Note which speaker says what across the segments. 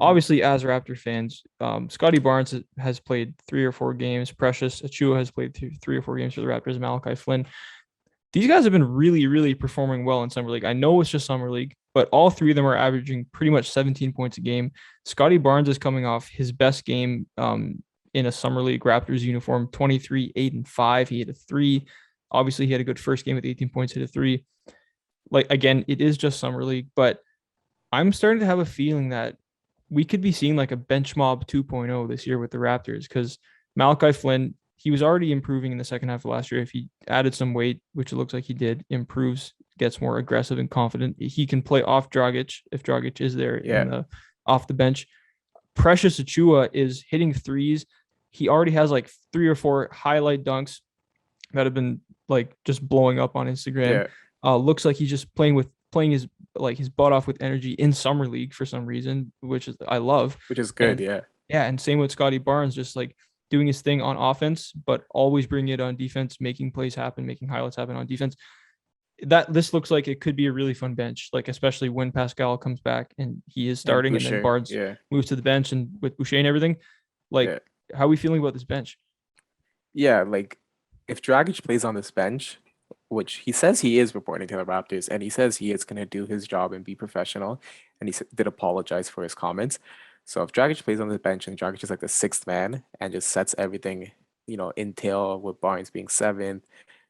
Speaker 1: obviously, as Raptor fans, Scottie Barnes has played 3 or 4 games. Precious Achiuwa has played 3 or 4 games for the Raptors. Malachi Flynn. These guys have been really, really performing well in summer league. I know it's just summer league, but all three of them are averaging pretty much 17 points a game. Scottie Barnes is coming off his best game in a summer league Raptors uniform, 23, 8 and 5. He hit a three. Obviously, he had a good first game with 18 points, hit a three. Like again, it is just summer league, but I'm starting to have a feeling that we could be seeing like a bench mob 2.0 this year with the Raptors because Malachi Flynn, he was already improving in the second half of last year. If he added some weight, which it looks like he did, improves, gets more aggressive and confident. He can play off Dragic if Dragic is there
Speaker 2: Yeah,
Speaker 1: in the off the bench. Precious Achua is hitting threes. He already has like 3 or 4 highlight dunks that have been like just blowing up on Instagram.
Speaker 2: yeah,
Speaker 1: Looks like he's just playing his butt off with energy in summer league for some reason, which is I love.
Speaker 2: which is good.
Speaker 1: And
Speaker 2: Yeah,
Speaker 1: yeah, and same with Scottie Barnes, just like doing his thing on offense, but always bringing it on defense, making plays happen, making highlights happen on defense. That this looks like it could be a really fun bench, like especially when Pascal comes back and he is
Speaker 2: and
Speaker 1: starting, and then
Speaker 2: Boucher.
Speaker 1: Barnes
Speaker 2: Yeah,
Speaker 1: moves to the bench and with Boucher and everything. Like,
Speaker 2: yeah,
Speaker 1: how are we feeling about this bench?
Speaker 2: yeah. Like if Dragic plays on this bench, which he says he is reporting to the Raptors, and he says he is going to do his job and be professional, and did apologize for his comments. So if Dragic plays on the bench and Dragic is like the sixth man and just sets everything, in tail with Barnes being seventh,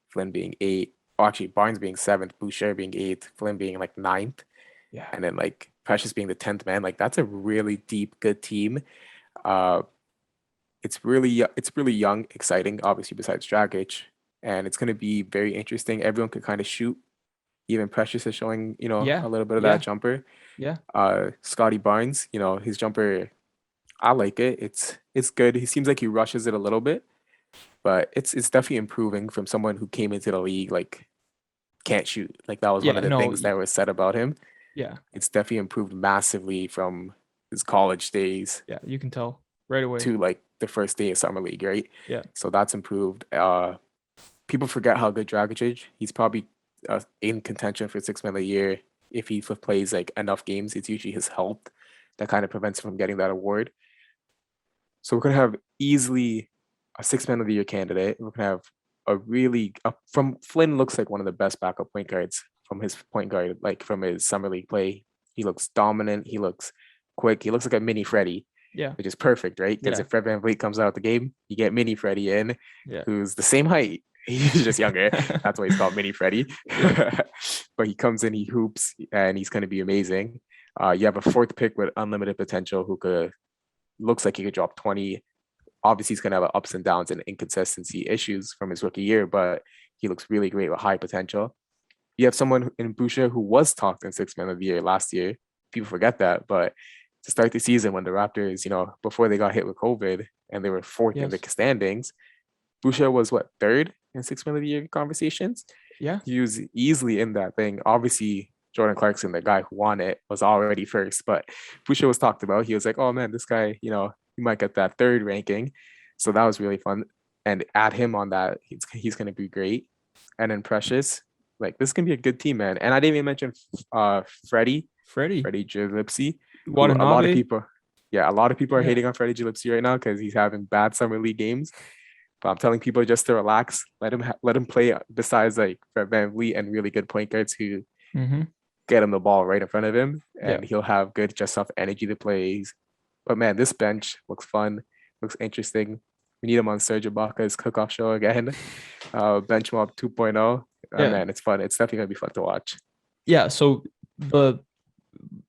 Speaker 2: Flynn being eight, or actually Barnes being seventh, Boucher being eighth, Flynn being like ninth,
Speaker 1: Yeah.
Speaker 2: and then like Precious being the 10th man, like that's a really deep, good team. Uh, it's really young, exciting, obviously besides Dragic, and it's going to be very interesting. Everyone could kind of shoot. Even Precious is showing,
Speaker 1: Yeah.
Speaker 2: a little bit of that
Speaker 1: Yeah.
Speaker 2: jumper.
Speaker 1: Yeah.
Speaker 2: Scottie Barnes, his jumper, I like it. It's good. He seems like he rushes it a little bit, but it's definitely improving from someone who came into the league like can't shoot. Like that was one
Speaker 1: Yeah.
Speaker 2: of the
Speaker 1: No.
Speaker 2: things that was said about him.
Speaker 1: Yeah.
Speaker 2: It's definitely improved massively from his college days
Speaker 1: Yeah. You can tell right away.
Speaker 2: to like the first day of summer league, right?
Speaker 1: Yeah.
Speaker 2: So that's improved. People forget how good Dragic is. He's probably in contention for six man of the year. If he plays like enough games, it's usually his health that kind of prevents him from getting that award. So we're gonna have easily a six man of the year candidate. We're gonna have from Flynn looks like one of the best backup point guards from his point guard, like from his summer league play. He looks dominant. He looks quick. He looks like a mini Freddie,
Speaker 1: Yeah.
Speaker 2: which is perfect, right? Because
Speaker 1: Yeah.
Speaker 2: if Fred VanVleet comes out of the game, you get mini Freddie in,
Speaker 1: Yeah.
Speaker 2: who's the same height. He's just younger. That's why he's called mini Freddie.
Speaker 1: Yeah.
Speaker 2: But he comes in, he hoops, and he's going to be amazing. You have a fourth pick with unlimited potential who looks like he could drop 20. Obviously, he's going to have ups and downs and inconsistency issues from his rookie year, but he looks really great with high potential. You have someone in Boucher who was talked in six man of the year last year. People forget that, but to start the season when the Raptors, before they got hit with COVID and they were fourth in the
Speaker 1: Yes.
Speaker 2: standings, Boucher was what, third in six man of the year conversations?
Speaker 1: Yeah.
Speaker 2: He was easily in that thing. Obviously, Jordan Clarkson, the guy who won it, was already first, but Boucher was talked about. He was like, oh man, this guy, he might get that third ranking. So that was really fun. And add him on that, he's going to be great. And then Precious, like this can be a good team, man. And I didn't even mention Freddie,
Speaker 1: Freddie.
Speaker 2: Freddie Gillespie, who a lot of
Speaker 1: Watanabe.
Speaker 2: people, yeah, a lot of people are
Speaker 1: Yeah.
Speaker 2: hating on Freddie Gillespie right now because he's having bad summer league games. But I'm telling people just to relax, let him play besides like Fred VanVleet and really good point guards who
Speaker 1: Mm-hmm.
Speaker 2: get him the ball right in front of him,
Speaker 1: Yeah.
Speaker 2: and he'll have good just enough energy to play. But man, this bench looks fun, looks interesting. We need him on Serge Ibaka's cook-off show again. Bench mob 2.0.
Speaker 1: Yeah.
Speaker 2: Man, it's fun. It's definitely gonna be fun to watch.
Speaker 1: Yeah. So the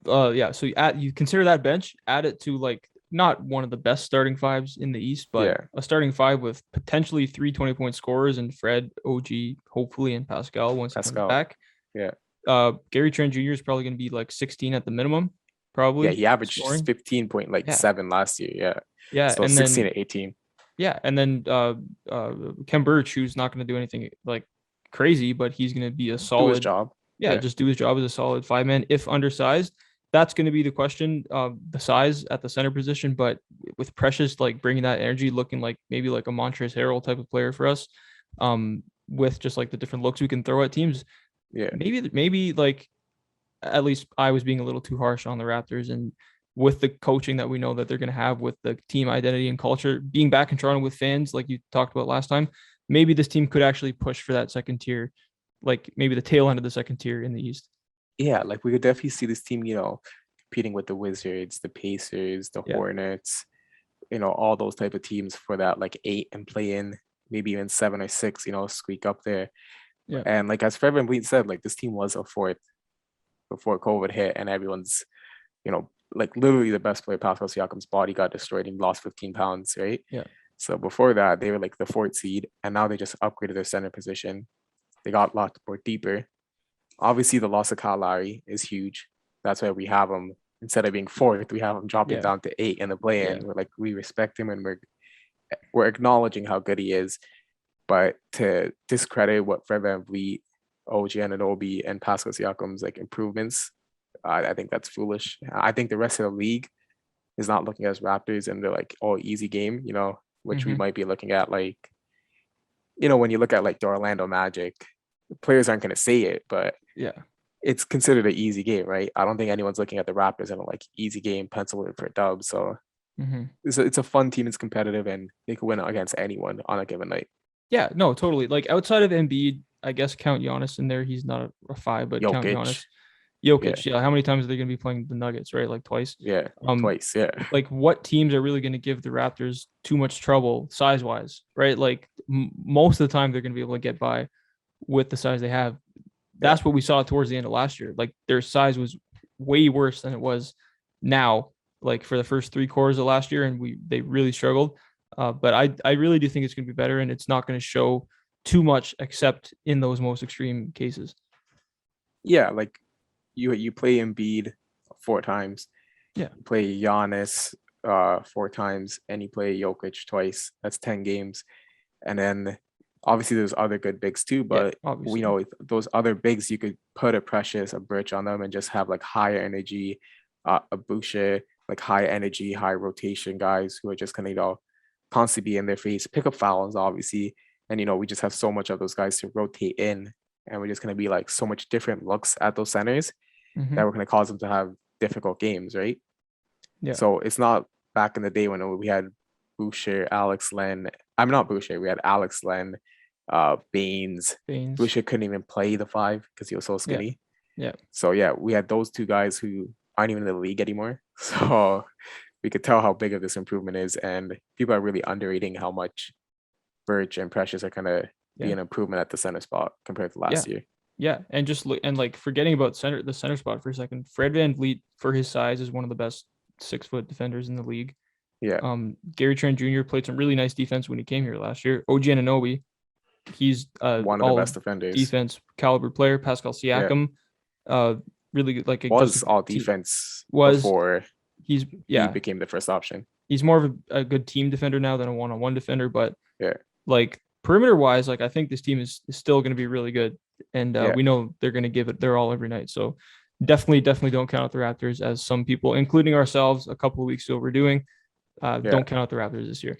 Speaker 1: so you consider that bench, add it to like not one of the best starting fives in the East, but
Speaker 2: Yeah,
Speaker 1: a starting five with potentially 3 20-point scorers and Fred, OG, hopefully, and Pascal once he comes
Speaker 2: Pascal.
Speaker 1: back.
Speaker 2: Yeah,
Speaker 1: Gary Trent Jr. is probably going to be like 16 at the minimum,
Speaker 2: yeah.
Speaker 1: probably
Speaker 2: He averaged
Speaker 1: scoring.
Speaker 2: 15 point like
Speaker 1: Yeah,
Speaker 2: 7 last year. Yeah,
Speaker 1: yeah,
Speaker 2: so
Speaker 1: and
Speaker 2: 16
Speaker 1: then
Speaker 2: to 18.
Speaker 1: yeah, and then Ken Burch, who's not going to do anything like crazy, but he's going to be a
Speaker 2: Do his
Speaker 1: solid,
Speaker 2: job.
Speaker 1: yeah,
Speaker 2: Yeah,
Speaker 1: just do his job as a solid five man if undersized. That's going to be the question, the size at the center position. But with Precious like bringing that energy, looking like maybe like a Montrezl Harrell type of player for us, with just like the different looks we can throw at teams,
Speaker 2: yeah,
Speaker 1: maybe like at least I was being a little too harsh on the Raptors, and with the coaching that we know that they're going to have, with the team identity and culture, being back in Toronto with fans, like you talked about last time, maybe this team could actually push for that second tier, like maybe the tail end of the second tier in the East.
Speaker 2: Yeah, like we could definitely see this team, competing with the Wizards, the Pacers, the
Speaker 1: Yeah.
Speaker 2: Hornets, all those type of teams for that like 8 and play in, maybe even 7 or 6, squeak up there.
Speaker 1: Yeah.
Speaker 2: And like as Fred VanVleet said, like this team was a fourth before COVID hit, and everyone's, like literally the best player, Pascal Siakam's body got destroyed and lost 15 pounds, right?
Speaker 1: Yeah.
Speaker 2: So before that, they were like the fourth seed, and now they just upgraded their center position. They got a lot more deeper. Obviously, the loss of Kyle Lowry is huge. That's why we have him, instead of being fourth, we have him dropping down to 8 in the play-in.
Speaker 1: Yeah.
Speaker 2: We're like, we respect him, and we're acknowledging how good he is. But to discredit what Fred VanVleet, OG Anunoby, and Pascal Siakam's like improvements, I think that's foolish. I think the rest of the league is not looking at us Raptors and they're like, oh, easy game, which we might be looking at like, when you look at like the Orlando Magic, players aren't going to say it, but
Speaker 1: Yeah.
Speaker 2: it's considered an easy game, right? I don't think anyone's looking at the Raptors and like easy game, pencil it for a dub. So it's a fun team. It's competitive, and they could win against anyone on a given night.
Speaker 1: Yeah, no, totally. Like outside of Embiid, I guess count Giannis in there. He's not a 5, but count Giannis. Jokic, yeah. How many times are they going to be playing the Nuggets, right? Like twice.
Speaker 2: Yeah, twice. Yeah.
Speaker 1: Like what teams are really going to give the Raptors too much trouble size-wise, right? Like most of the time they're going to be able to get by with the size they have. That's what we saw towards the end of last year. Like their size was way worse than it was now. Like for the first 3 quarters of last year, and they really struggled. But I really do think it's going to be better, and it's not going to show too much except in those most extreme cases.
Speaker 2: Yeah, like you play Embiid 4 times.
Speaker 1: Yeah.
Speaker 2: You play Giannis 4 times, and you play Jokic twice. That's 10 games. And then obviously there's other good bigs too, but we know those other bigs, you could put a Precious, a Bridge on them and just have like higher energy, a Boucher, like high energy, high rotation guys who are just going to, constantly be in their face, pick up fouls, obviously. And, we just have so much of those guys to rotate in, and we're just going to be like so much different looks at those centers that we're going to cause them to have difficult games, right?
Speaker 1: Yeah.
Speaker 2: So it's not back in the day when we had Boucher, Alex Len. I'm not Boucher. We had Alex Len, Baines. Boucher couldn't even play the 5 because he was so skinny.
Speaker 1: Yeah.
Speaker 2: So yeah, we had those 2 guys who aren't even in the league anymore. So we could tell how big of this improvement is, and people are really underrating how much Birch and Precious are going to be an improvement at the center spot compared to last year.
Speaker 1: Yeah, and just look, and like forgetting about the center spot for a second, Fred VanVleet for his size is one of the best 6-foot defenders in the league.
Speaker 2: Yeah.
Speaker 1: Gary Trent Jr. played some really nice defense when he came here last year. OG Anunoby, he's
Speaker 2: one of the best defenders,
Speaker 1: defense caliber player. Pascal Siakam, really good, like
Speaker 2: was all defense before
Speaker 1: he
Speaker 2: became the first option.
Speaker 1: He's more of a good team defender now than a one-on-one defender, but
Speaker 2: like
Speaker 1: perimeter wise, like I think this team is still going to be really good, and we know they're going to give it their all every night. So definitely don't count out the Raptors, as some people, including ourselves, a couple of weeks ago were doing. Don't count out the Raptors this year.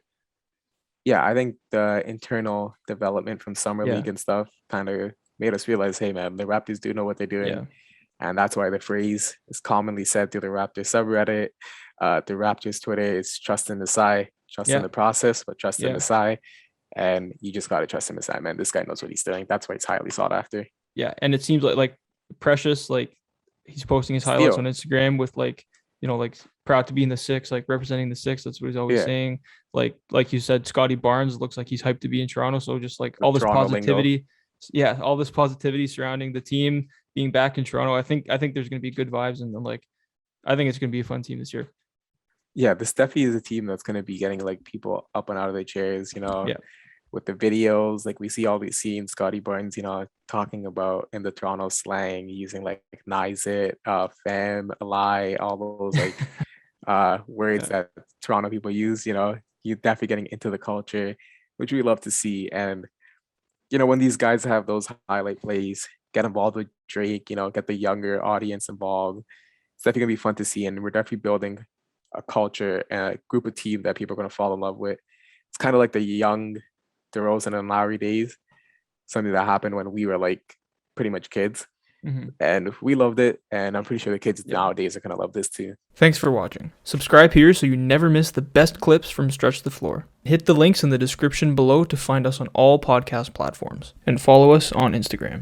Speaker 2: Yeah, I think the internal development from summer league and stuff kind of made us realize, hey man, the Raptors do know what they're doing.
Speaker 1: Yeah.
Speaker 2: And that's why the phrase is commonly said through the Raptors subreddit, the Raptors Twitter is trust in Masai, trust in the process, but trust in Masai. And you just got to trust in Masai, man. This guy knows what he's doing. That's why it's highly sought after.
Speaker 1: Yeah. And it seems like Precious, like he's posting his highlights on Instagram with like proud to be in the 6, like representing the 6. That's what he's always saying. Like you said, Scottie Barnes looks like he's hyped to be in Toronto. So just like all this positivity. Lingo. All this positivity surrounding the team being back in Toronto. I think there's going to be good vibes, and like I think it's going to be a fun team this year.
Speaker 2: Yeah, this definitely is a team that's going to be getting like people up and out of their chairs, with the videos. Like we see all these scenes, Scottie Barnes, talking about in the Toronto slang, using like nice it, fam, lie, all those like words that Toronto people use. You're definitely getting into the culture, which we love to see. And when these guys have those highlight plays, get involved with Drake, get the younger audience involved, it's definitely gonna be fun to see. And we're definitely building a culture and a group of team that people are gonna fall in love with. It's kind of like the young DeRozan and Lowry days, something that happened when we were like pretty much kids. and we loved it. And I'm pretty sure the kids
Speaker 1: Yeah.
Speaker 2: nowadays are gonna love this too.
Speaker 1: Thanks for watching. Subscribe here so you never miss the best clips from Stretch the Floor. Hit the links in the description below to find us on all podcast platforms, and follow us on Instagram.